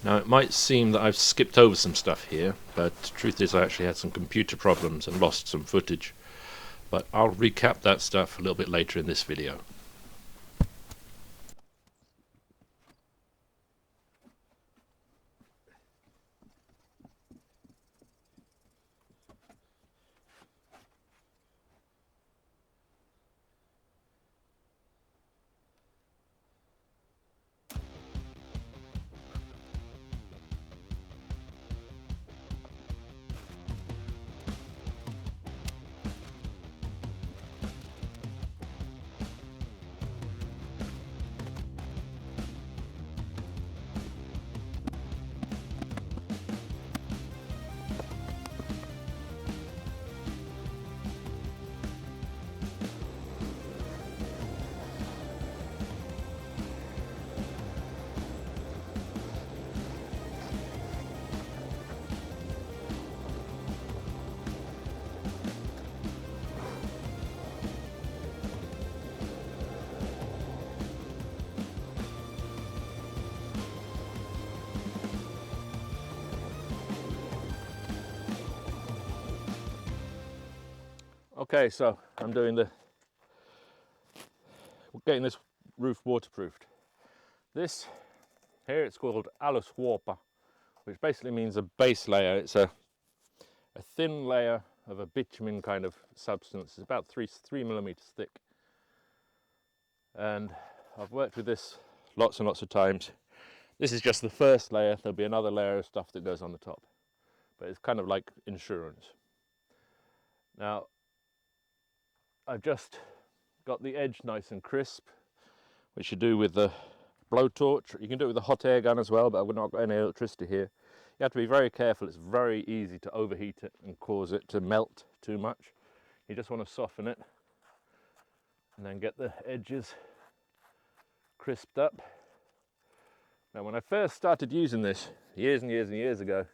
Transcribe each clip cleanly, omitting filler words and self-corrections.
Now it might seem that I've skipped over some stuff here, but the truth is I actually had some computer problems and lost some footage. But I'll recap that stuff a little bit later in this video. Okay, so I'm getting this roof waterproofed. This here, it's called alushuopa, which basically means a base layer. It's a thin layer of a bitumen kind of substance. It's about 3 millimeters thick. And I've worked with this lots and lots of times. This is just the first layer. There'll be another layer of stuff that goes on the top. But it's kind of like insurance. Now, I've just got the edge nice and crisp, which you do with the blowtorch. You can do it with a hot air gun as well, but I've not got any electricity here. You have to be very careful. It's very easy to overheat it and cause it to melt too much. You just want to soften it and then get the edges crisped up. Now, when I first started using this years and years and years ago,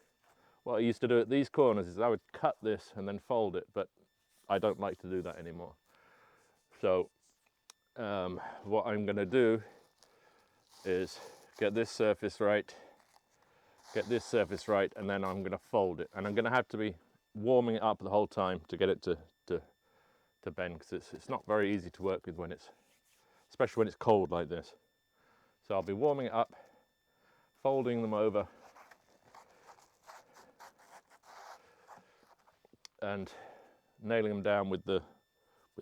what I used to do at these corners is I would cut this and then fold it, but I don't like to do that anymore. So what I'm going to do is get this surface right, and then I'm going to fold it. And I'm going to have to be warming it up the whole time to get it to bend, because it's not very easy to work with especially when it's cold like this. So I'll be warming it up, folding them over, and nailing them down with the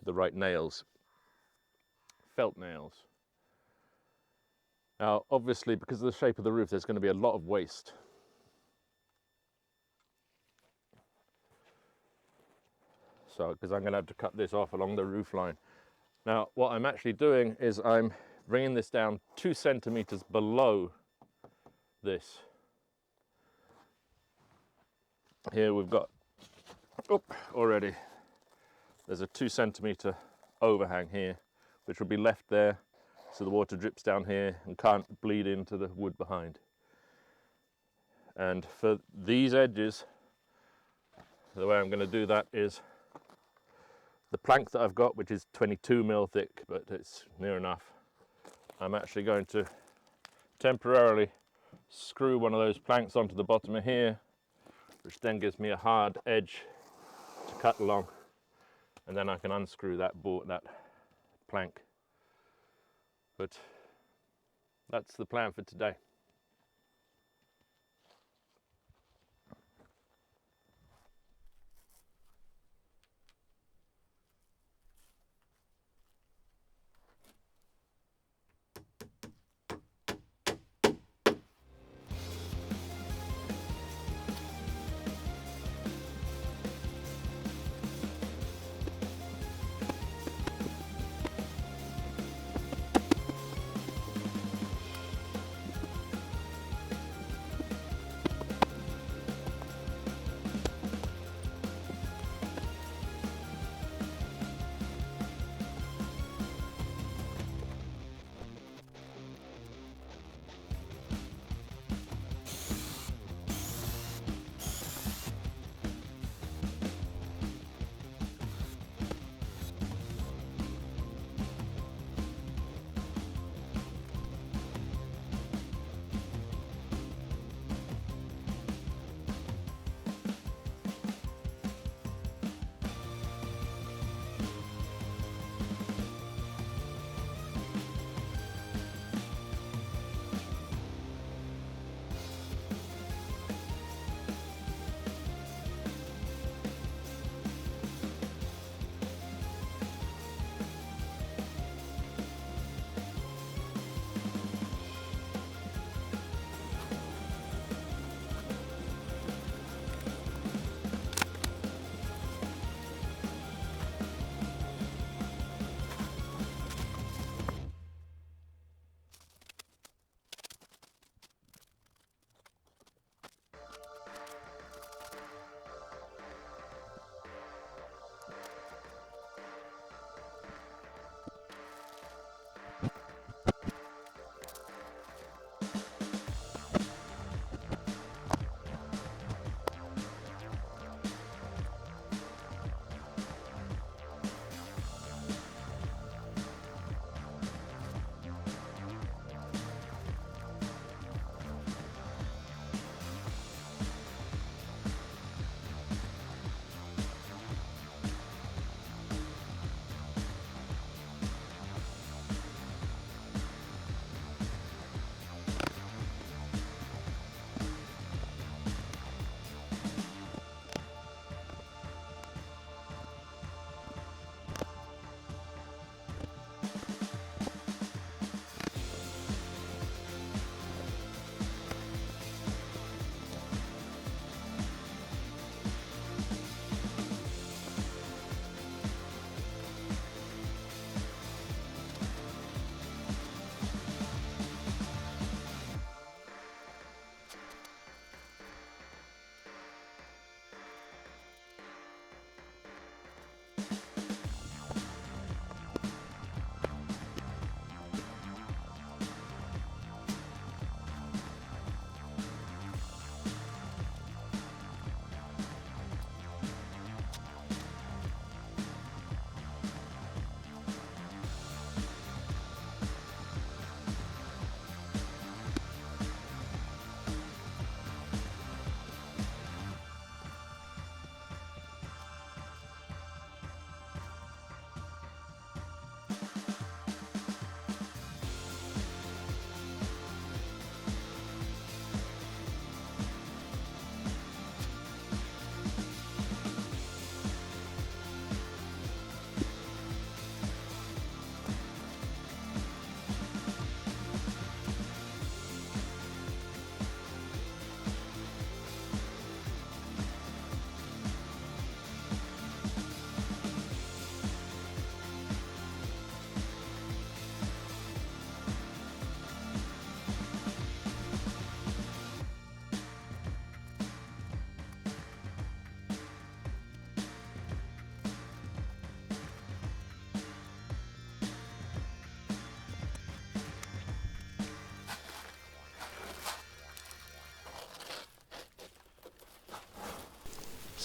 right nails, felt nails. Now, obviously, because of the shape of the roof, there's going to be a lot of waste. So, because I'm going to have to cut this off along the roof line. Now, what I'm actually doing is I'm bringing this down 2 centimeters below this. Here we've got, already, there's a 2 centimeter overhang here, which will be left there so the water drips down here and can't bleed into the wood behind. And for these edges, the way I'm going to do that is the plank that I've got, which is 22 mil thick, but it's near enough. I'm actually going to temporarily screw one of those planks onto the bottom of here, which then gives me a hard edge to cut along, and then I can unscrew that plank. But that's the plan for today.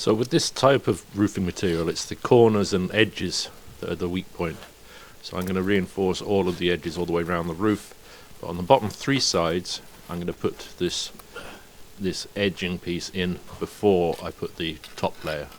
So with this type of roofing material, it's the corners and edges that are the weak point. So I'm going to reinforce all of the edges all the way around the roof. But on the bottom 3 sides, I'm going to put this edging piece in before I put the top layer.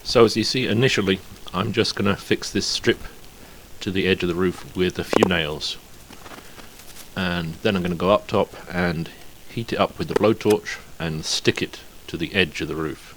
So as you see, initially I'm just going to fix this strip to the edge of the roof with a few nails, and then I'm going to go up top and heat it up with the blowtorch and stick it to the edge of the roof.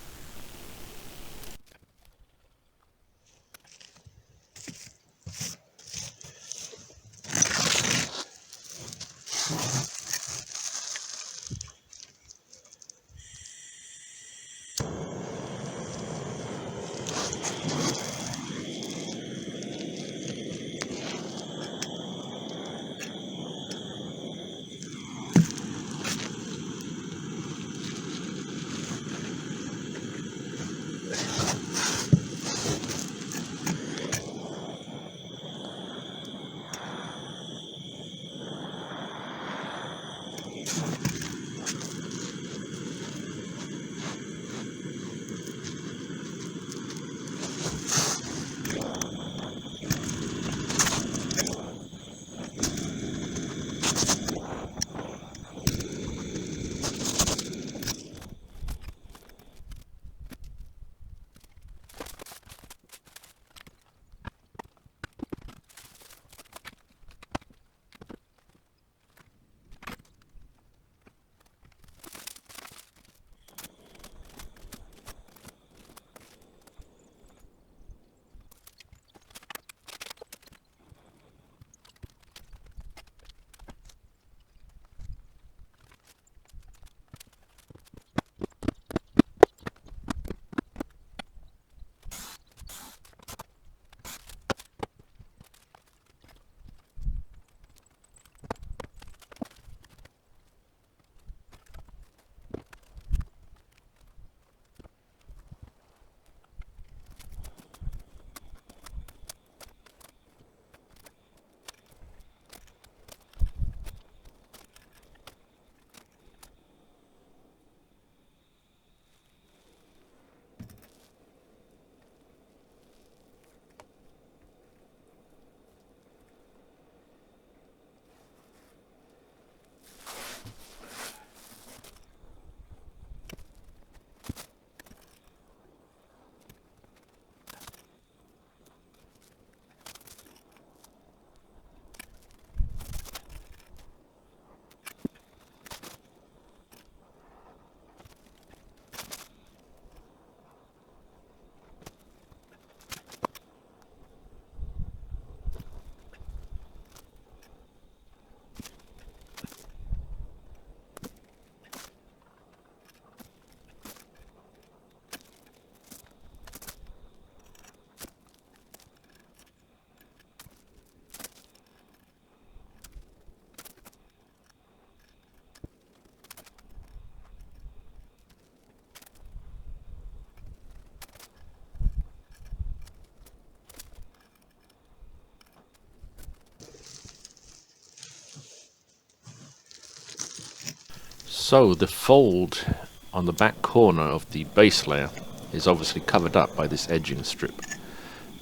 So the fold on the back corner of the base layer is obviously covered up by this edging strip.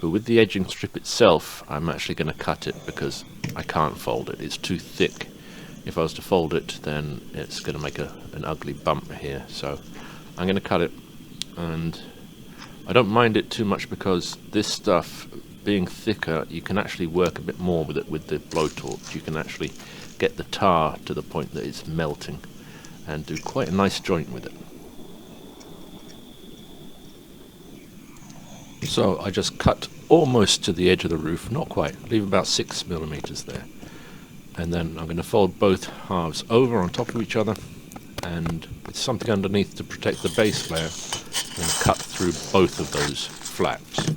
But with the edging strip itself, I'm actually going to cut it because I can't fold it. It's too thick. If I was to fold it, then it's going to make an ugly bump here. So I'm going to cut it, and I don't mind it too much because this stuff being thicker, you can actually work a bit more with it with the blowtorch. You can actually get the tar to the point that it's melting and do quite a nice joint with it. So I just cut almost to the edge of the roof, not quite, leave about 6 millimeters there. And then I'm going to fold both halves over on top of each other, and with something underneath to protect the base layer, I'm going to cut through both of those flaps.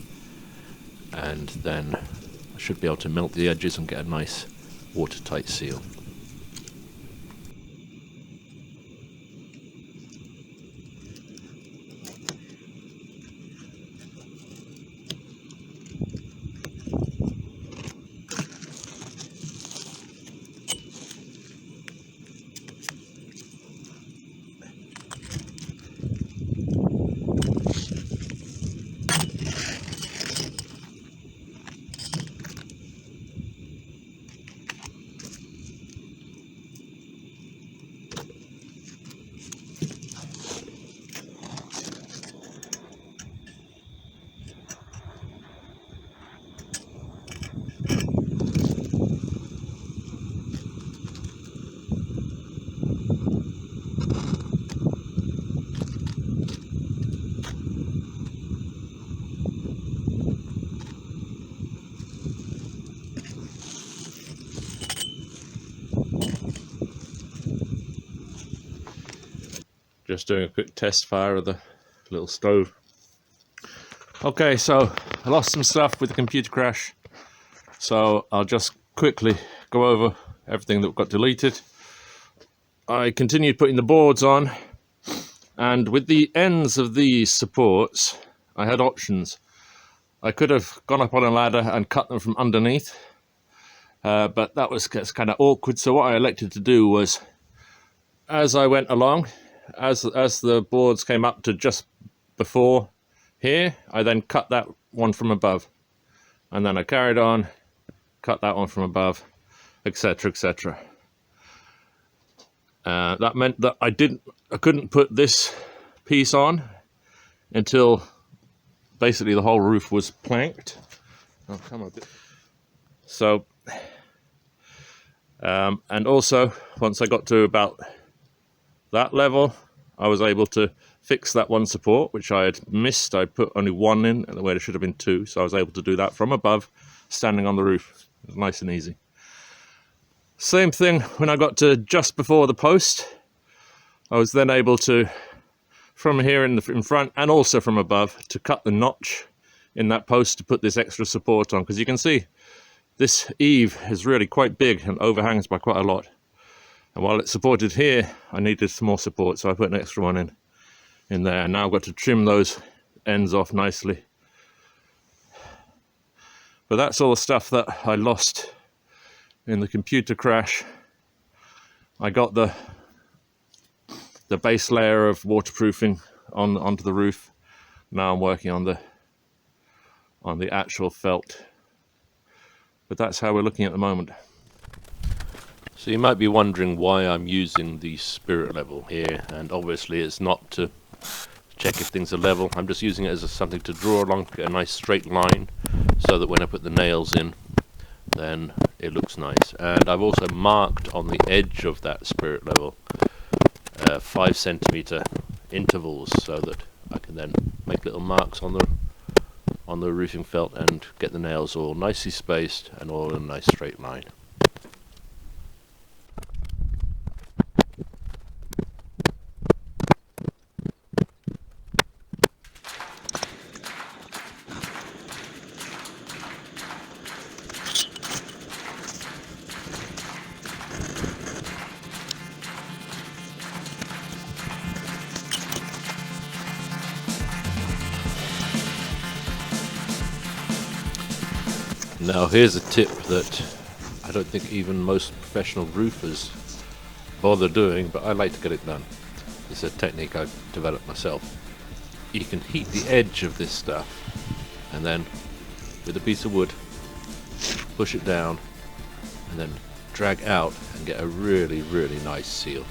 and then I should be able to melt the edges and get a nice watertight seal. Just doing a quick test fire of the little stove. Okay, so I lost some stuff with the computer crash, so I'll just quickly go over everything that got deleted. I continued putting the boards on, and with the ends of these supports I had options. I could have gone up on a ladder and cut them from underneath, but that was kind of awkward, so what I elected to do was, as I went along, as the boards came up to just before here, I then cut that one from above, and then I carried on, cut that one from above, etc., etc. That meant that I couldn't put this piece on until basically the whole roof was planked. Oh, come on. So, and also once I got to about that level, I was able to fix that one support which I had missed. I put only one in where there should have been two, so I was able to do that from above, standing on the roof. It was nice and easy. Same thing when I got to just before the post. I was then able to, from here in front and also from above, to cut the notch in that post to put this extra support on, because you can see this eave is really quite big and overhangs by quite a lot. And while it's supported here, I needed some more support, so I put an extra one in there. And now I've got to trim those ends off nicely. But that's all the stuff that I lost in the computer crash. I got the base layer of waterproofing onto the roof. Now I'm working on the actual felt. But that's how we're looking at the moment. So you might be wondering why I'm using the spirit level here, and obviously it's not to check if things are level. I'm just using it as something to draw along a nice straight line, so that when I put the nails in, then it looks nice. And I've also marked on the edge of that spirit level 5 centimeter intervals, so that I can then make little marks on the roofing felt and get the nails all nicely spaced and all in a nice straight line. Now here's a tip that I don't think even most professional roofers bother doing, but I like to get it done. It's a technique I've developed myself. You can heat the edge of this stuff, and then with a piece of wood push it down and then drag out and get a really, really nice seal.